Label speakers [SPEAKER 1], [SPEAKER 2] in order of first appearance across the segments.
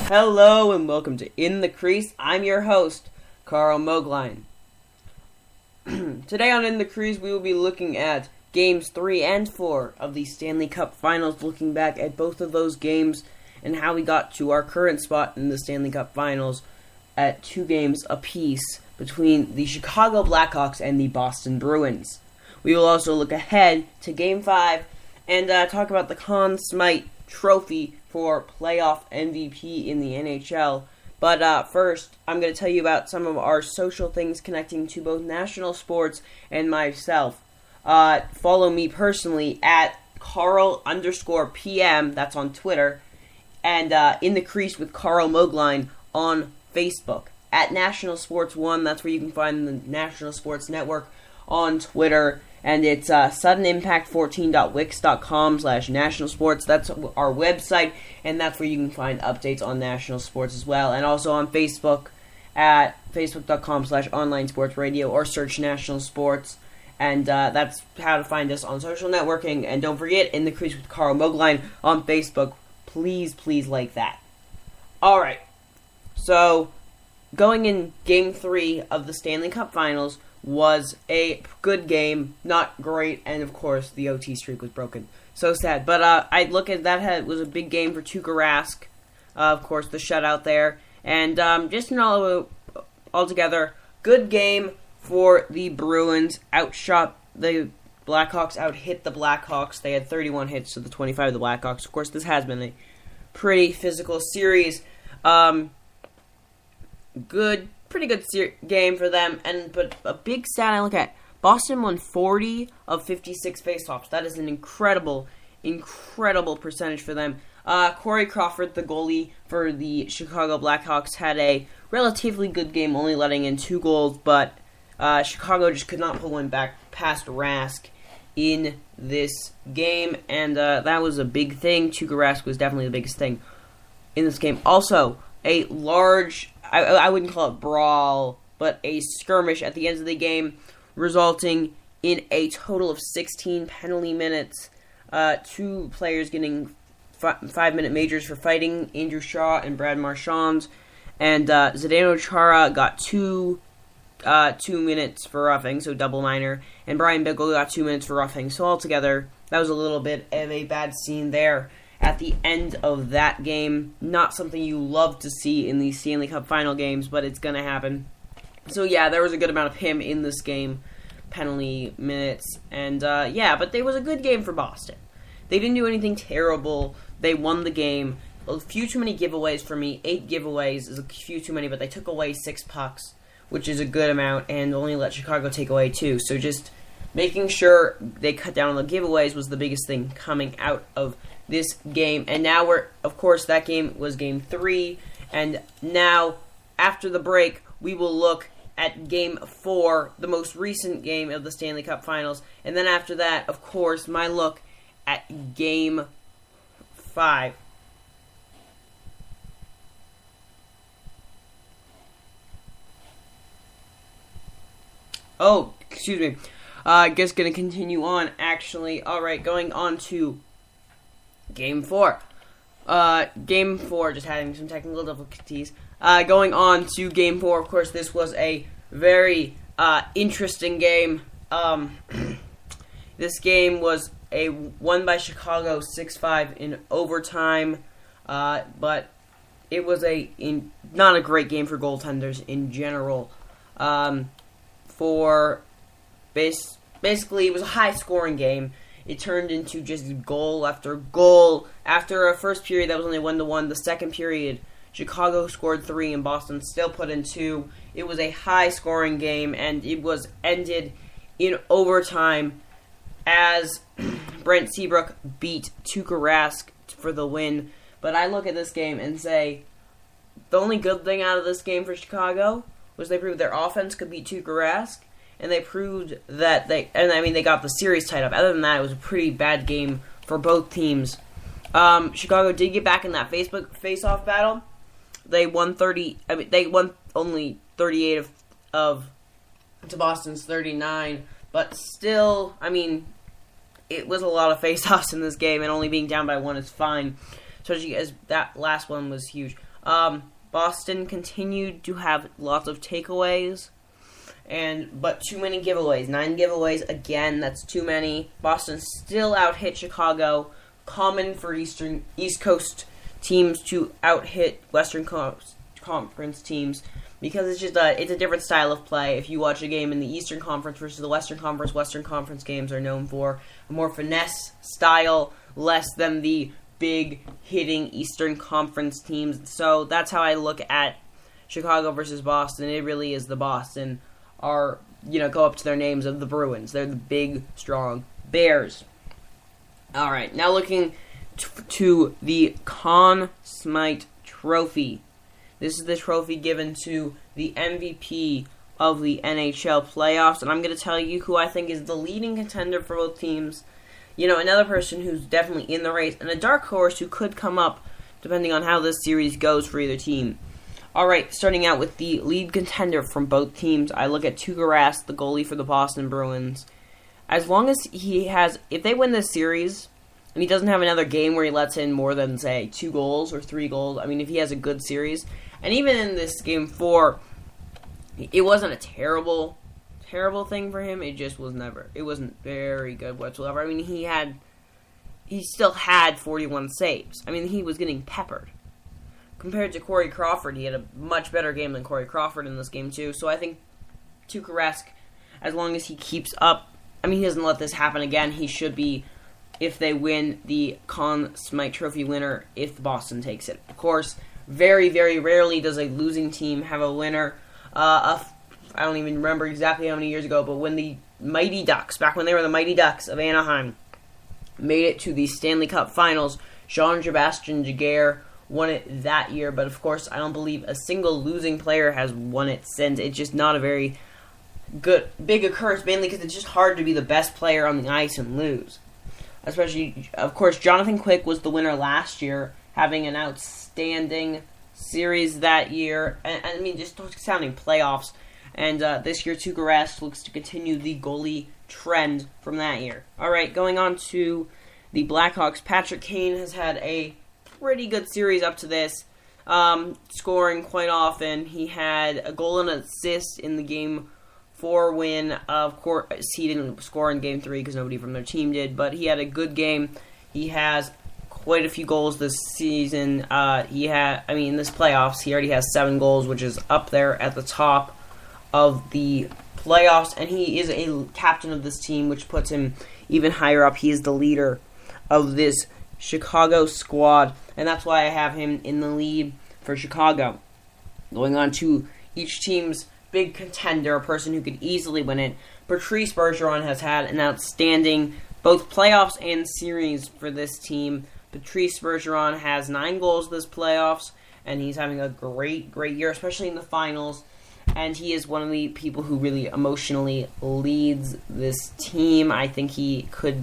[SPEAKER 1] Hello and welcome to In the Crease. I'm your host, Karl Moeglein. Today on In the Crease, we will be looking at Games 3 and 4 of the Stanley Cup Finals, looking back at both of those games and how we got to our current spot in the Stanley Cup Finals at 2 games apiece between the Chicago Blackhawks and the Boston Bruins. We will also look ahead to Game 5 and talk about the Conn Smythe Trophy for playoff MVP in the NHL. But first, I'm going to tell you about some of our social things connecting to both national sports and myself. Follow me personally at Karl_PM, that's on Twitter, and In the Crease with Karl Moeglein on Facebook. At National Sports 1, that's where you can find the National Sports Network on Twitter. And it's suddenimpact14.wix.com/national sports. That's our website, and that's where you can find updates on national sports as well. And also on Facebook at facebook.com/online sports radio, or search national sports. And that's how to find us on social networking. And don't forget, In the Crease with Karl Moeglein on Facebook. Please like that. Alright, so going in Game 3 of the Stanley Cup Finals was a good game, not great, and of course the OT streak was broken. So sad. But I look at that, it was a big game for Tuukka Rask, of course the shutout there, and just altogether, good game for the Bruins. Outshot the Blackhawks, out-hit the Blackhawks. They had 31 hits to the 25 of the Blackhawks. Of course, this has been a pretty physical series. Pretty good game for them, but a big stat I look at, Boston won 40 of 56 faceoffs. That is an incredible percentage for them. Corey Crawford, the goalie for the Chicago Blackhawks, had a relatively good game, only letting in 2 goals, but Chicago just could not pull one back past Rask in this game, and that was a big thing. Tuukka Rask was definitely the biggest thing in this game. Also, a large, I wouldn't call it brawl, but a skirmish at the end of the game, resulting in a total of 16 penalty minutes. 2 players getting 5-minute majors for fighting, Andrew Shaw and Brad Marchand, and Zdeno Chara got 2 minutes for roughing, so double minor, and Brian Bickle got 2 minutes for roughing. So altogether, that was a little bit of a bad scene there at the end of that game. Not something you love to see in these Stanley Cup final games, but it's going to happen. So yeah, there was a good amount of him in this game, penalty minutes, and but it was a good game for Boston. They didn't do anything terrible. They won the game. A few too many giveaways for me. 8 giveaways is a few too many, but they took away 6 pucks, which is a good amount, and only let Chicago take away 2. So just making sure they cut down on the giveaways was the biggest thing coming out of this game. And now of course, that game was Game 3, and now, after the break, we will look at Game 4, the most recent game of the Stanley Cup Finals, and then after that, of course, my look at Game 5. Oh, excuse me. I guess going to continue on, actually. Alright, going on to Game 4. Game 4, just having some technical difficulties. Going on to Game 4, of course, this was a very interesting game. This game was won by Chicago 6-5 in overtime, but it was not a great game for goaltenders in general. Basically, it was a high-scoring game. It turned into just goal after goal. After a first period that was only 1-1, the second period, Chicago scored 3 and Boston still put in 2. It was a high-scoring game, and it was ended in overtime as Brent Seabrook beat Tuukka Rask for the win. But I look at this game and say, the only good thing out of this game for Chicago was they proved their offense could beat Tuukka Rask, and they proved that they got the series tied up. Other than that, it was a pretty bad game for both teams. Chicago did get back in that face-off battle. They won only 38 of to Boston's 39, but still, it was a lot of face-offs in this game, and only being down by 1 is fine, especially as that last one was huge. Boston continued to have lots of takeaways, but too many giveaways. 9 giveaways, again, that's too many. Boston still out-hit Chicago. Common for East Coast teams to out-hit Western Conference teams, because it's a different style of play. If you watch a game in the Eastern Conference versus the Western Conference games are known for a more finesse style, less than the big hitting Eastern Conference teams. So that's how I look at Chicago versus Boston. It really is the Boston go up to their names of the Bruins. They're the big, strong Bears. All right, now looking to the Conn Smythe Trophy. This is the trophy given to the MVP of the NHL playoffs, and I'm going to tell you who I think is the leading contender for both teams. Another person who's definitely in the race, and a dark horse who could come up depending on how this series goes for either team. Alright, starting out with the lead contender from both teams, I look at Tuukka Rask, the goalie for the Boston Bruins. As long as if they win this series, and he doesn't have another game where he lets in more than, say, 2 goals or 3 goals, if he has a good series, and even in this Game 4, it wasn't a terrible thing for him. It wasn't very good whatsoever. He still had 41 saves. He was getting peppered. Compared to Corey Crawford, he had a much better game than Corey Crawford in this game too. So I think Tuukka Rask, as long as he keeps up, he doesn't let this happen again, he should be, if they win, the Conn Smythe Trophy winner if Boston takes it. Of course, very, very rarely does a losing team have a winner. I don't even remember exactly how many years ago, but when the Mighty Ducks, back when they were the Mighty Ducks of Anaheim, made it to the Stanley Cup Finals, Jean-Sebastien Giguère won it that year, but of course I don't believe a single losing player has won it since. It's just not a very big occurrence, mainly because it's just hard to be the best player on the ice and lose. Especially, of course, Jonathan Quick was the winner last year, having an outstanding series that year, and just outstanding playoffs. And this year, Tuukka Rask looks to continue the goalie trend from that year. All right, going on to the Blackhawks. Patrick Kane has had a pretty good series up to this, scoring quite often. He had a goal and an assist in the Game 4 win. Of course, he didn't score in Game 3 because nobody from their team did, but he had a good game. He has quite a few goals this season. In this playoffs, he already has 7 goals, which is up there at the top of the playoffs, and he is a captain of this team, which puts him even higher up. He is the leader of this Chicago squad, and that's why I have him in the lead for Chicago. Going on to each team's big contender, a person who could easily win it, Patrice Bergeron has had an outstanding both playoffs and series for this team. Patrice Bergeron has 9 goals this playoffs, and he's having a great year, especially in the finals. And he is one of the people who really emotionally leads this team. I think if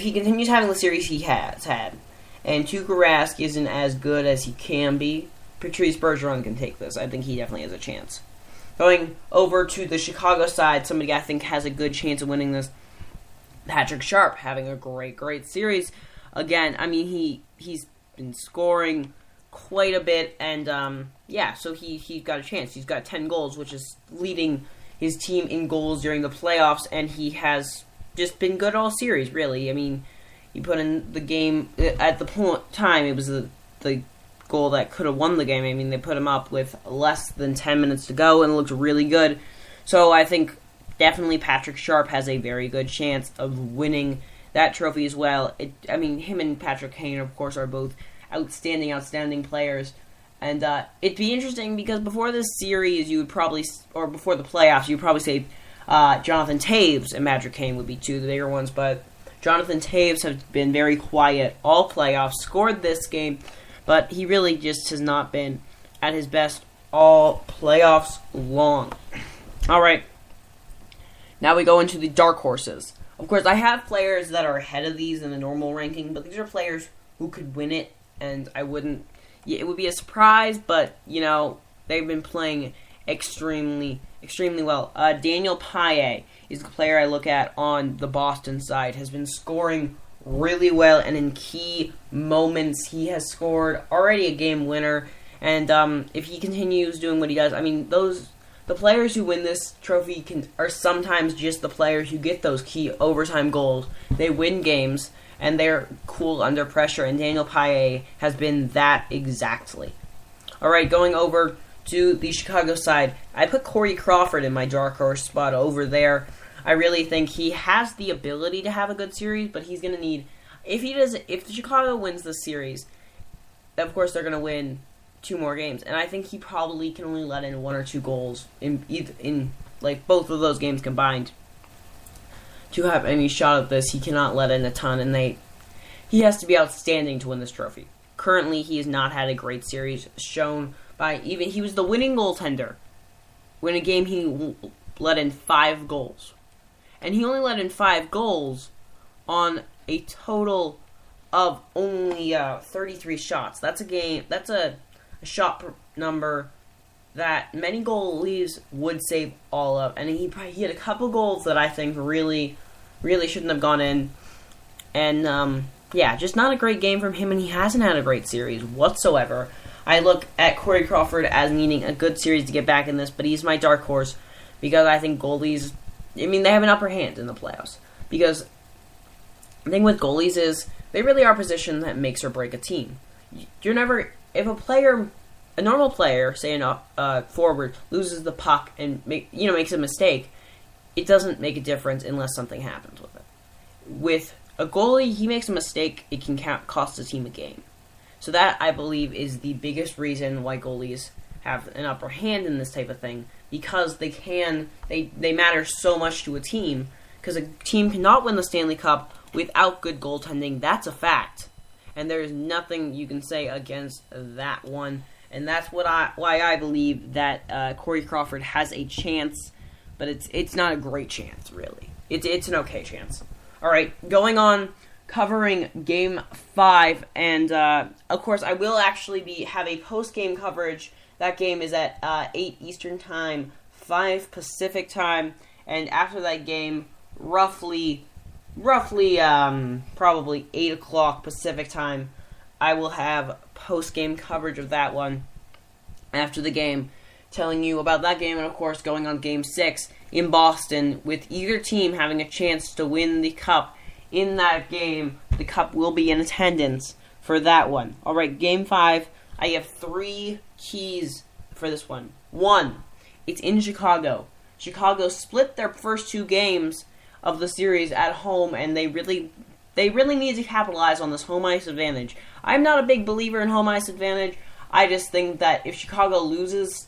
[SPEAKER 1] he continues having the series he has had, and Tuukka Rask isn't as good as he can be, Patrice Bergeron can take this. I think he definitely has a chance. Going over to the Chicago side, somebody I think has a good chance of winning this, Patrick Sharp, having a great series. Again, he's been scoring quite a bit, and so he's got a chance. He's got 10 goals, which is leading his team in goals during the playoffs, and he has just been good all series, really. He put in the game, at the time, it was the goal that could have won the game. They put him up with less than 10 minutes to go, and it looked really good. So I think definitely Patrick Sharp has a very good chance of winning that trophy as well. Him and Patrick Kane, of course, are both outstanding players. And it'd be interesting because before this series, before the playoffs, you would probably say Jonathan Toews and Patrick Kane would be 2 of the bigger ones, but Jonathan Toews has been very quiet all playoffs, scored this game, but he really just has not been at his best all playoffs long. All right, now we go into the dark horses. Of course, I have players that are ahead of these in the normal ranking, but these are players who could win it, and it would be a surprise, but, they've been playing extremely well. Daniel Paille is the player I look at on the Boston side, has been scoring really well, and in key moments, he has scored already a game winner. And if he continues doing what he does, I mean, the players who win this trophy are sometimes just the players who get those key overtime goals. They win games, and they're cool under pressure, and Daniel Paille has been that exactly. All right, going over to the Chicago side, I put Corey Crawford in my dark horse spot over there. I really think he has the ability to have a good series, but he's going to need... If Chicago wins this series, of course they're going to win 2 more games, and I think he probably can only let in 1 or 2 goals in like both of those games combined to have any shot at this. He cannot let in a ton, and he has to be outstanding to win this trophy. Currently, he has not had a great series, shown by he was the winning goaltender when a game he let in 5 goals, and he only let in 5 goals on a total of only 33 shots. That's a shot number that many goalies would save all of, and he had a couple goals that I think really shouldn't have gone in, and just not a great game from him, and he hasn't had a great series whatsoever. I look at Corey Crawford as needing a good series to get back in this, but he's my dark horse because I think goalies, they have an upper hand in the playoffs, because the thing with goalies is they really are a position that makes or break a team. If a normal player, say a forward, loses the puck and makes a mistake, it doesn't make a difference unless something happens with it. With a goalie, he makes a mistake, it can cost the team a game. So that, I believe, is the biggest reason why goalies have an upper hand in this type of thing, because they matter so much to a team, because a team cannot win the Stanley Cup without good goaltending. That's a fact. And there is nothing you can say against that one. And that's why I believe that Corey Crawford has a chance, but it's not a great chance, really. It's an okay chance. All right, going on, covering Game 5, and of course I will actually have a post-game coverage. That game is at 8 Eastern Time, 5 Pacific Time, and after that game, roughly probably 8 o'clock Pacific Time, I will have post-game coverage of that one after the game, telling you about that game, and of course going on Game 6 in Boston, with either team having a chance to win the Cup. In that game, the Cup will be in attendance for that one. Alright, Game 5, I have 3 keys for this one. 1, it's in Chicago. Chicago split their first 2 games of the series at home, and they really need to capitalize on this home ice advantage. I'm not a big believer in home ice advantage. I just think that if Chicago loses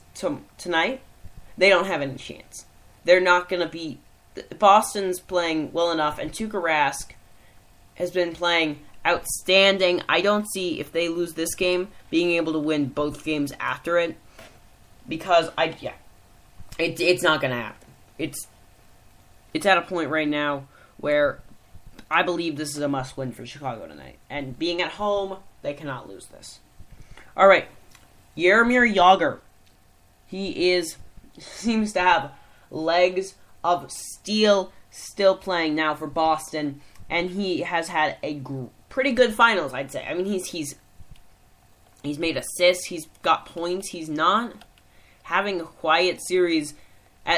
[SPEAKER 1] tonight, they don't have any chance. They're not going to beat... Boston's playing well enough, and Tuukka Rask has been playing outstanding. I don't see, if they lose this game, being able to win both games after it, because it's not going to happen. It's at a point right now where I believe this is a must-win for Chicago tonight. And being at home, they cannot lose this. All right, Jaromir Jagr. He seems to have legs of steel, still playing now for Boston, and he has had a pretty good finals, I'd say. I mean, he's made assists, he's got points, he's not having a quiet series.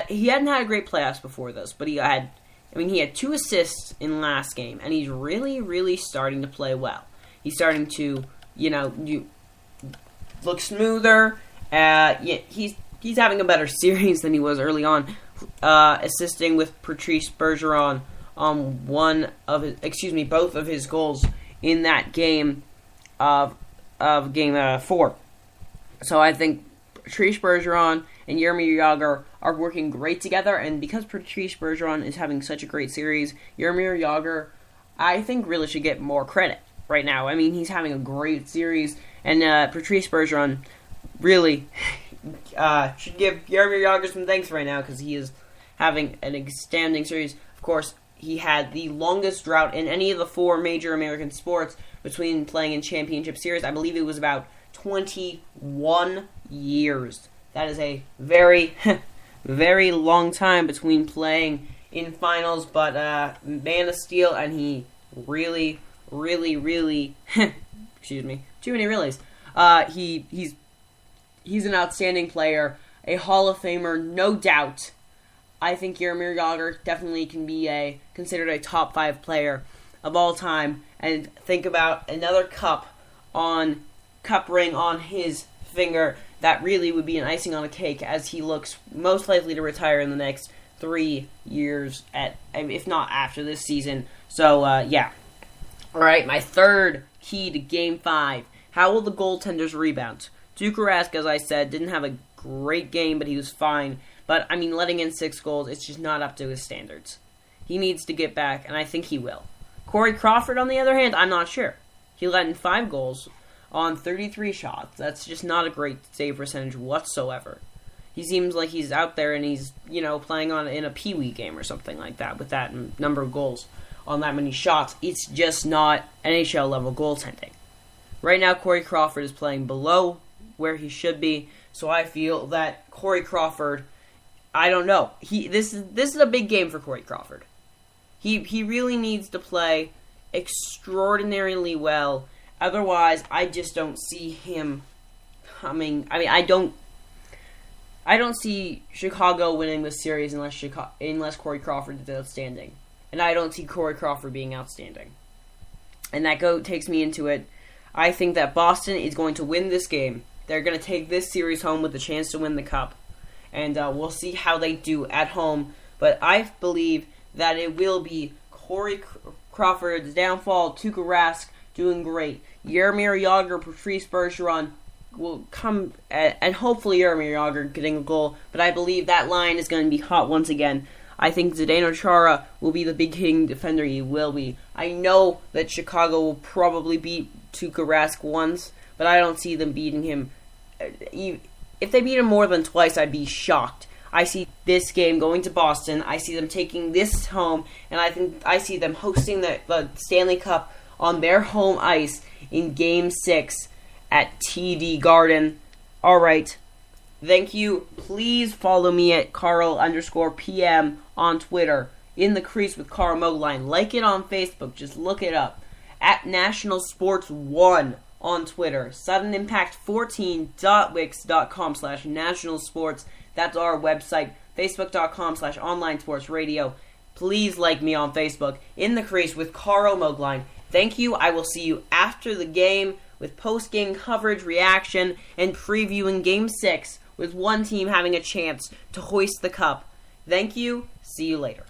[SPEAKER 1] He hadn't had a great playoffs before this, but he had 2 assists in last game, and he's really starting to play well. He's starting to, look smoother. He's having a better series than he was early on, assisting with Patrice Bergeron on both of his goals in that game of Game 4. So I think Patrice Bergeron and Jaromir Jagr are working great together, and because Patrice Bergeron is having such a great series, Jaromir Jagr, I think, really should get more credit right now. I mean, he's having a great series, and Patrice Bergeron really should give Jaromir Jagr some thanks right now, because he is having an outstanding series. Of course, he had the longest drought in any of the 4 major American sports between playing in championship series. I believe it was about 21 years. That is a very, very long time between playing in finals, but man of steel, and he really, really, really, excuse me, too many reallys. He's an outstanding player, a Hall of Famer, no doubt. I think Jaromir Jagr definitely can be considered a top 5 player of all time. And think about another cup ring on his finger. That really would be an icing on a cake, as he looks most likely to retire in the next 3 years, if not after this season. So, yeah. Alright, my third key to Game 5. How will the goaltenders rebound? Tuukka Rask, as I said, didn't have a great game, but he was fine. But, I mean, letting in 6 goals, it's just not up to his standards. He needs to get back, and I think he will. Corey Crawford, on the other hand, I'm not sure. He let in 5 goals on 33 shots. That's just not a great save percentage whatsoever. He seems like he's out there and he's, playing in a Pee-wee game or something like that with that number of goals on that many shots. It's just not NHL-level goaltending. Right now, Corey Crawford is playing below where he should be, so I feel that Corey Crawford, I don't know. This is a big game for Corey Crawford. He really needs to play extraordinarily well. Otherwise, I just don't see him coming. I mean, I don't see Chicago winning this series unless Corey Crawford is outstanding. And I don't see Corey Crawford being outstanding. And that takes me into it. I think that Boston is going to win this game. They're going to take this series home with a chance to win the cup. And we'll see how they do at home. But I believe that it will be Corey Crawford's downfall, Tuukka Rask doing great. Jaromir Jagr, Patrice Bergeron will come, and hopefully Jaromir Jagr getting a goal. But I believe that line is going to be hot once again. I think Zdeno Chara will be the big hitting defender he will be. I know that Chicago will probably beat Tuukka Rask once, but I don't see them beating him. If they beat him more than twice, I'd be shocked. I see this game going to Boston. I see them taking this home, and I see them hosting the Stanley Cup on their home ice in Game 6 at TD Garden. Alright. Thank you. Please follow me at Karl_PM on Twitter. In the Crease with Karl Moeglein. Like it on Facebook. Just look it up. At National Sports 1 on Twitter. SuddenImpact14.wix.com/nationalsports. That's our website. Facebook.com/online sports radio. Please like me on Facebook. In the Crease with Karl Moeglein. Thank you. I will see you after the game with post-game coverage, reaction, and previewing Game 6 with one team having a chance to hoist the cup. Thank you. See you later.